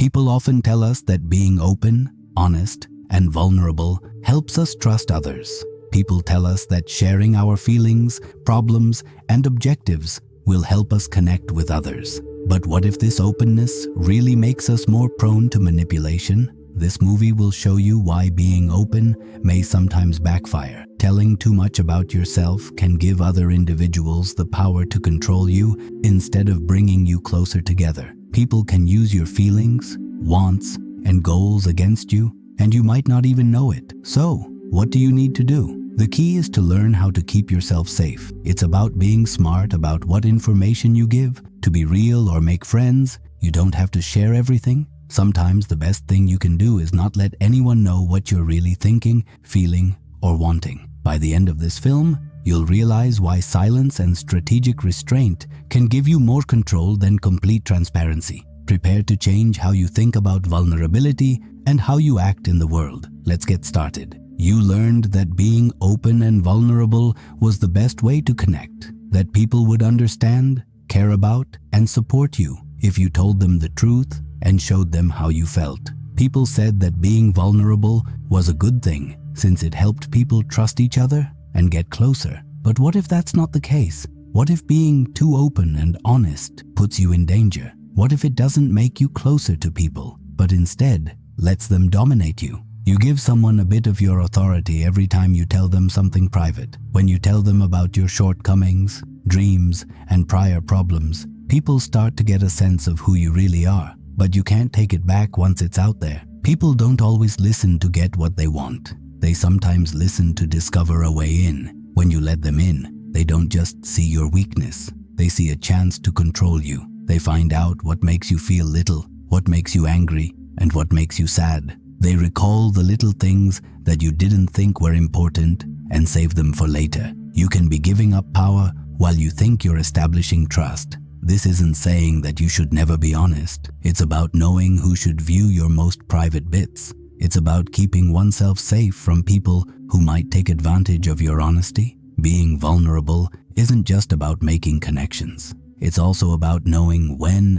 People often tell us that being open, honest, and vulnerable helps us trust others. People tell us that sharing our feelings, problems, and objectives will help us connect with others. But what if this openness really makes us more prone to manipulation? This movie will show you why being open may sometimes backfire. Telling too much about yourself can give other individuals the power to control you instead of bringing you closer together. People can use your feelings, wants, and goals against you, and you might not even know it. So, what do you need to do? The key is to learn how to keep yourself safe. It's about being smart about what information you give. To be real or make friends, you don't have to share everything. Sometimes the best thing you can do is not let anyone know what you're really thinking, feeling, or wanting. By the end of this film, you'll realize why silence and strategic restraint can give you more control than complete transparency. Prepare to change how you think about vulnerability and how you act in the world. Let's get started. You learned that being open and vulnerable was the best way to connect, that people would understand, care about, and support you if you told them the truth and showed them how you felt. People said that being vulnerable was a good thing since it helped people trust each other and get closer. But what if that's not the case? What if being too open and honest puts you in danger? What if it doesn't make you closer to people, but instead lets them dominate you? You give someone a bit of your authority every time you tell them something private. When you tell them about your shortcomings, dreams, and prior problems, people start to get a sense of who you really are. But you can't take it back once it's out there. People don't always listen to get what they want. They sometimes listen to discover a way in. When you let them in, they don't just see your weakness. They see a chance to control you. They find out what makes you feel little, what makes you angry, and what makes you sad. They recall the little things that you didn't think were important and save them for later. You can be giving up power while you think you're establishing trust. This isn't saying that you should never be honest. It's about knowing who should view your most private bits. It's about keeping oneself safe from people who might take advantage of your honesty. Being vulnerable isn't just about making connections. It's also about knowing when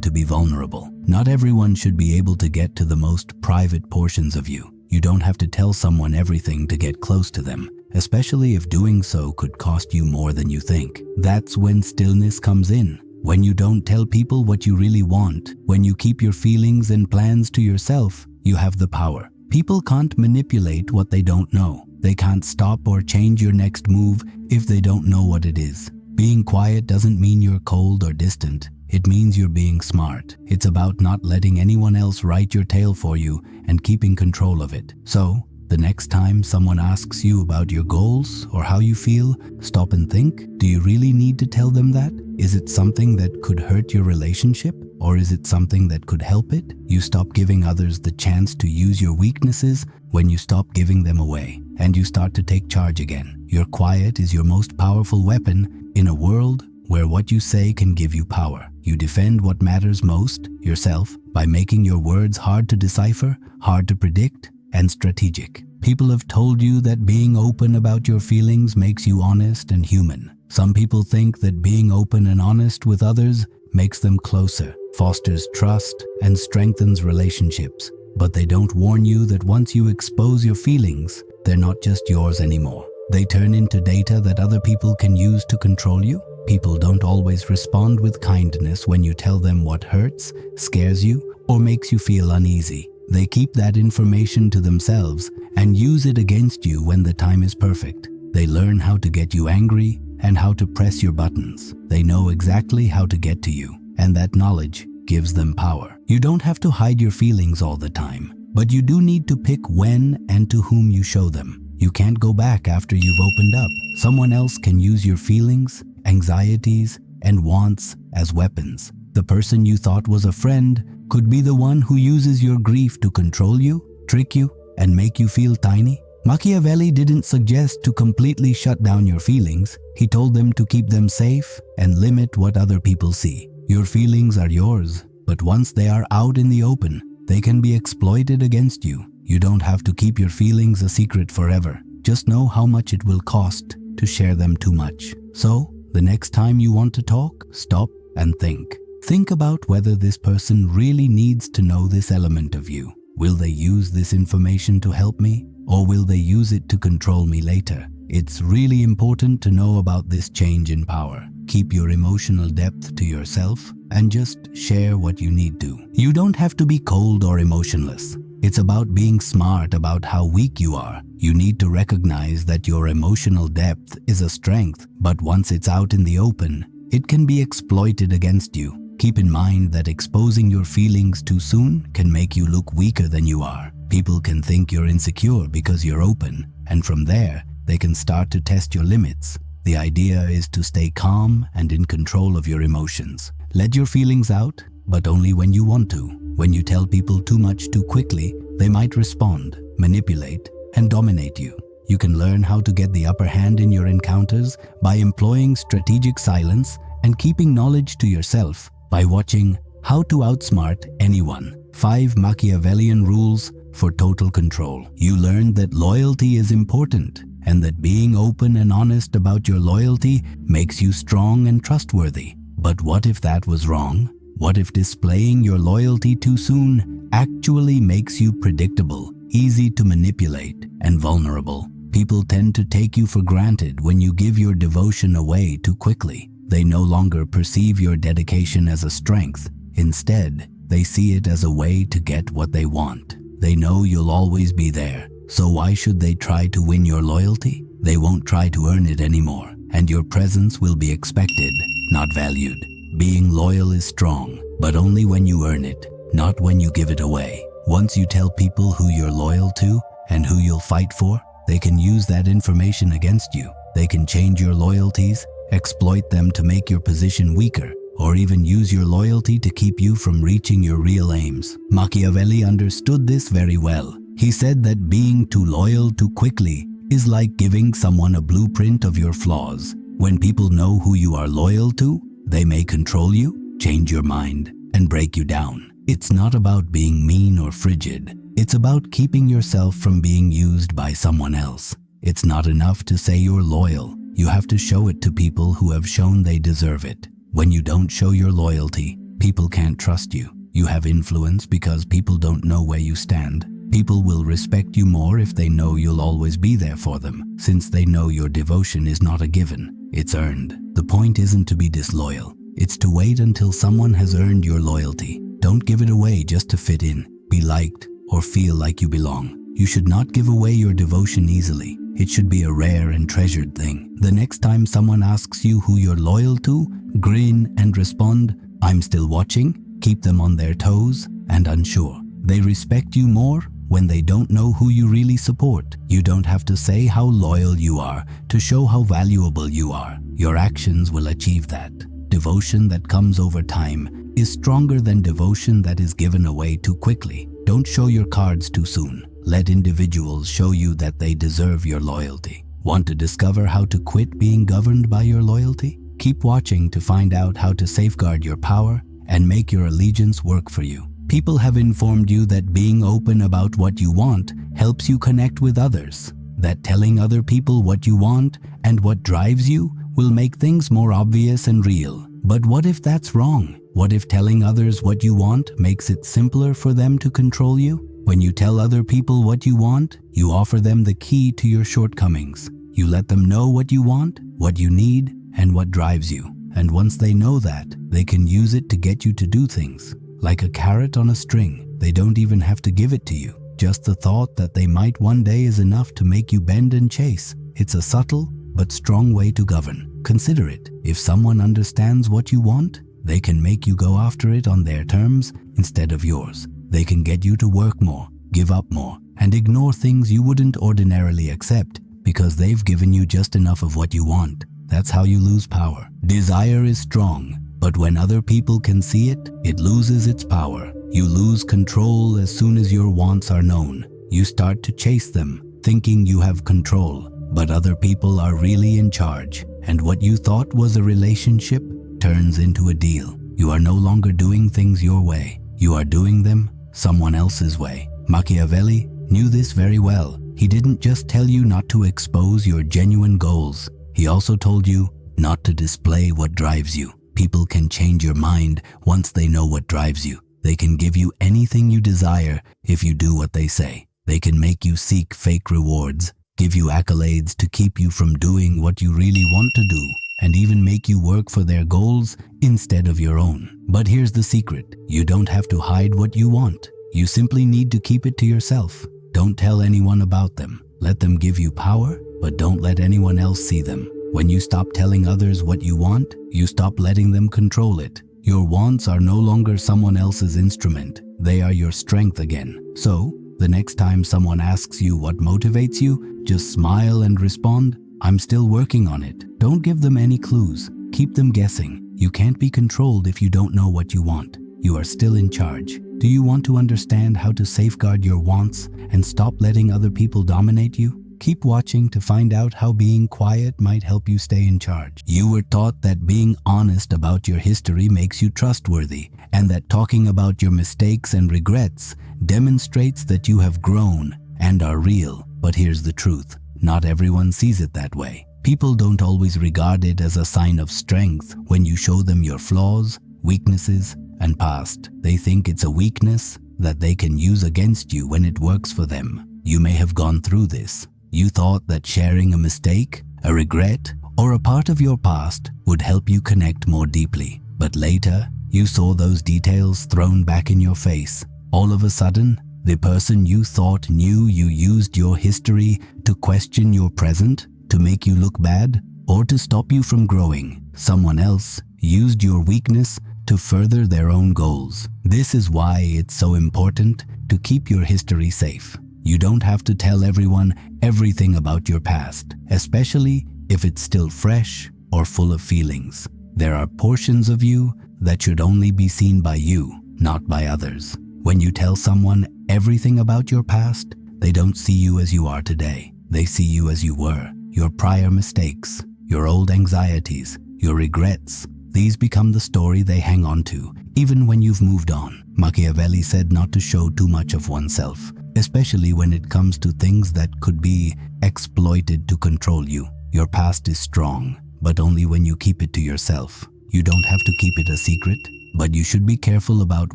to be vulnerable. Not everyone should be able to get to the most private portions of you. You don't have to tell someone everything to get close to them, especially if doing so could cost you more than you think. That's when stillness comes in. When you don't tell people what you really want, when you keep your feelings and plans to yourself, you have the power. People can't manipulate what they don't know. They can't stop or change your next move if they don't know what it is. Being quiet doesn't mean you're cold or distant. It means you're being smart. It's about not letting anyone else write your tale for you and keeping control of it. So, the next time someone asks you about your goals or how you feel, stop and think. Do you really need to tell them that? Is it something that could hurt your relationship? Or is it something that could help it? You stop giving others the chance to use your weaknesses when you stop giving them away, and you start to take charge again. Your quiet is your most powerful weapon in a world where what you say can give you power. You defend what matters most, yourself, by making your words hard to decipher, hard to predict, and strategic. People have told you that being open about your feelings makes you honest and human. Some people think that being open and honest with others makes them closer, fosters trust, and strengthens relationships. But they don't warn you that once you expose your feelings, they're not just yours anymore. They turn into data that other people can use to control you. People don't always respond with kindness when you tell them what hurts, scares you, or makes you feel uneasy. They keep that information to themselves and use it against you when the time is perfect. They learn how to get you angry and how to press your buttons. They know exactly how to get to you, and that knowledge gives them power. You don't have to hide your feelings all the time, but you do need to pick when and to whom you show them. You can't go back after you've opened up. Someone else can use your feelings, anxieties, and wants as weapons. The person you thought was a friend could be the one who uses your grief to control you, trick you, and make you feel tiny. Machiavelli didn't suggest to completely shut down your feelings. He told them to keep them safe and limit what other people see. Your feelings are yours, but once they are out in the open, they can be exploited against you. You don't have to keep your feelings a secret forever. Just know how much it will cost to share them too much. So, the next time you want to talk, stop and think. Think about whether this person really needs to know this element of you. Will they use this information to help me, or will they use it to control me later? It's really important to know about this change in power. Keep your emotional depth to yourself and just share what you need to. You don't have to be cold or emotionless. It's about being smart about how weak you are. You need to recognize that your emotional depth is a strength, but once it's out in the open, it can be exploited against you. Keep in mind that exposing your feelings too soon can make you look weaker than you are. People can think you're insecure because you're open, and from there, they can start to test your limits. The idea is to stay calm and in control of your emotions. Let your feelings out, but only when you want to. When you tell people too much too quickly, they might respond, manipulate, and dominate you. You can learn how to get the upper hand in your encounters by employing strategic silence and keeping knowledge to yourself by watching How to Outsmart Anyone: 5 Machiavellian Rules for Total Control. You learned that loyalty is important and that being open and honest about your loyalty makes you strong and trustworthy. But what if that was wrong? What if displaying your loyalty too soon actually makes you predictable, easy to manipulate, and vulnerable? People tend to take you for granted when you give your devotion away too quickly. They no longer perceive your dedication as a strength. Instead, they see it as a way to get what they want. They know you'll always be there, so why should they try to win your loyalty? They won't try to earn it anymore, and your presence will be expected, not valued. Being loyal is strong, but only when you earn it, not when you give it away. Once you tell people who you're loyal to and who you'll fight for, they can use that information against you. They can change your loyalties, exploit them to make your position weaker, or even use your loyalty to keep you from reaching your real aims. Machiavelli understood this very well. He said that being too loyal too quickly is like giving someone a blueprint of your flaws. When people know who you are loyal to, they may control you, change your mind, and break you down. It's not about being mean or frigid. It's about keeping yourself from being used by someone else. It's not enough to say you're loyal. You have to show it to people who have shown they deserve it. When you don't show your loyalty, people can't trust you. You have influence because people don't know where you stand. People will respect you more if they know you'll always be there for them, since they know your devotion is not a given, it's earned. The point isn't to be disloyal. It's to wait until someone has earned your loyalty. Don't give it away just to fit in, be liked, or feel like you belong. You should not give away your devotion easily. It should be a rare and treasured thing. The next time someone asks you who you're loyal to, grin and respond, "I'm still watching." Keep them on their toes and unsure. They respect you more when they don't know who you really support. You don't have to say how loyal you are to show how valuable you are. Your actions will achieve that. Devotion that comes over time is stronger than devotion that is given away too quickly. Don't show your cards too soon. Let individuals show you that they deserve your loyalty. Want to discover how to quit being governed by your loyalty? Keep watching to find out how to safeguard your power and make your allegiance work for you. People have informed you that being open about what you want helps you connect with others, that telling other people what you want and what drives you will make things more obvious and real. But what if that's wrong? What if telling others what you want makes it simpler for them to control you? When you tell other people what you want, you offer them the key to your shortcomings. You let them know what you want, what you need, and what drives you. And once they know that, they can use it to get you to do things. Like a carrot on a string, they don't even have to give it to you. Just the thought that they might one day is enough to make you bend and chase. It's a subtle but strong way to govern. Consider it. If someone understands what you want, they can make you go after it on their terms instead of yours. They can get you to work more, give up more, and ignore things you wouldn't ordinarily accept because they've given you just enough of what you want. That's how you lose power. Desire is strong, but when other people can see it, it loses its power. You lose control as soon as your wants are known. You start to chase them, thinking you have control, but other people are really in charge. And what you thought was a relationship turns into a deal. You are no longer doing things your way. You are doing them someone else's way. Machiavelli knew this very well. He didn't just tell you not to expose your genuine goals. He also told you not to display what drives you. People can change your mind once they know what drives you. They can give you anything you desire if you do what they say. They can make you seek fake rewards, give you accolades to keep you from doing what you really want to do, and even make you work for their goals instead of your own. But here's the secret. You don't have to hide what you want. You simply need to keep it to yourself. Don't tell anyone about them. Let them give you power, but don't let anyone else see them. When you stop telling others what you want, you stop letting them control it. Your wants are no longer someone else's instrument. They are your strength again. So, the next time someone asks you what motivates you, just smile and respond, "I'm still working on it." Don't give them any clues. Keep them guessing. You can't be controlled if you don't know what you want. You are still in charge. Do you want to understand how to safeguard your wants and stop letting other people dominate you? Keep watching to find out how being quiet might help you stay in charge. You were taught that being honest about your history makes you trustworthy, and that talking about your mistakes and regrets demonstrates that you have grown and are real. But here's the truth. Not everyone sees it that way. People don't always regard it as a sign of strength when you show them your flaws, weaknesses, and past. They think it's a weakness that they can use against you when it works for them. You may have gone through this. You thought that sharing a mistake, a regret, or a part of your past would help you connect more deeply. But later, you saw those details thrown back in your face. All of a sudden, the person you thought knew you used your history to question your present, to make you look bad, or to stop you from growing. Someone else used your weakness to further their own goals. This is why it's so important to keep your history safe. You don't have to tell everyone everything about your past, especially if it's still fresh or full of feelings. There are portions of you that should only be seen by you, not by others. When you tell someone everything about your past, they don't see you as you are today. They see you as you were. Your prior mistakes, your old anxieties, your regrets, these become the story they hang on to, even when you've moved on. Machiavelli said not to show too much of oneself, especially when it comes to things that could be exploited to control you. Your past is strong, but only when you keep it to yourself. You don't have to keep it a secret, but you should be careful about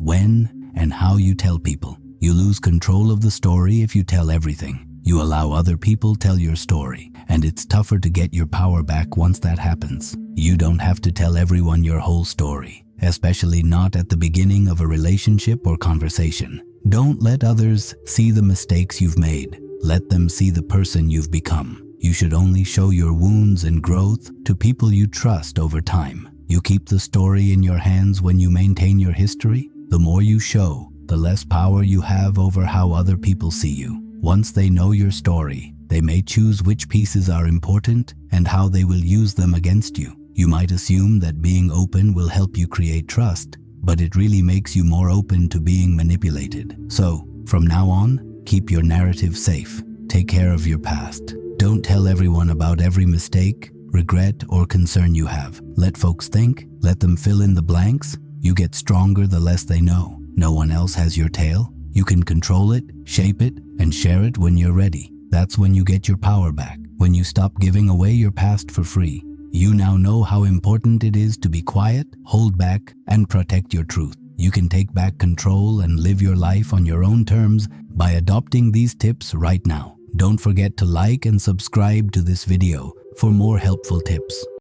when and how you tell people. You lose control of the story if you tell everything. You allow other people tell your story, and it's tougher to get your power back once that happens. You don't have to tell everyone your whole story, especially not at the beginning of a relationship or conversation. Don't let others see the mistakes you've made. Let them see the person you've become. You should only show your wounds and growth to people you trust over time. You keep the story in your hands when you maintain your history. The more you show, the less power you have over how other people see you. Once they know your story, they may choose which pieces are important and how they will use them against you. You might assume that being open will help you create trust, but it really makes you more open to being manipulated. So, from now on, keep your narrative safe. Take care of your past. Don't tell everyone about every mistake, regret, or concern you have. Let folks think, let them fill in the blanks. You get stronger the less they know. No one else has your tale. You can control it, shape it, and share it when you're ready. That's when you get your power back, when you stop giving away your past for free. You now know how important it is to be quiet, hold back, and protect your truth. You can take back control and live your life on your own terms by adopting these tips right now. Don't forget to like and subscribe to this video for more helpful tips.